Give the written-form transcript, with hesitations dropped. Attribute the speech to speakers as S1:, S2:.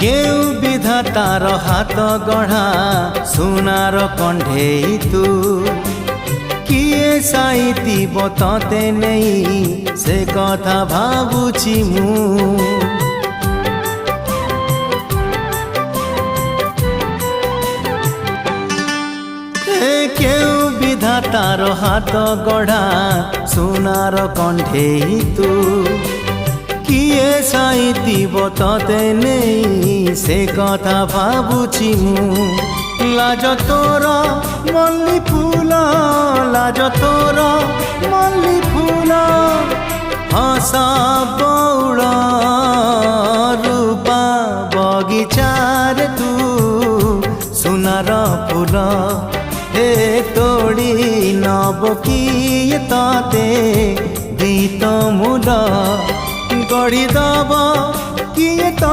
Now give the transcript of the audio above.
S1: केउ विधातार हाथ गढ़ा सुनार कंढेई तू किए साइतिब तते नहीं से कथा भाबुछि मु केउ विधातार हाथ गढ़ा सुनार कंढेई तू किए साइतिब तते नहीं से कथा भाबुछि मु लाज तोर मल्ली फूल लाज तोर मल्ली फूल हसा बौड़ रूपा बगीचार तू सुनार फूल हे तोड़ी नब किए तते गीत मूल गढ़ी दब किए तो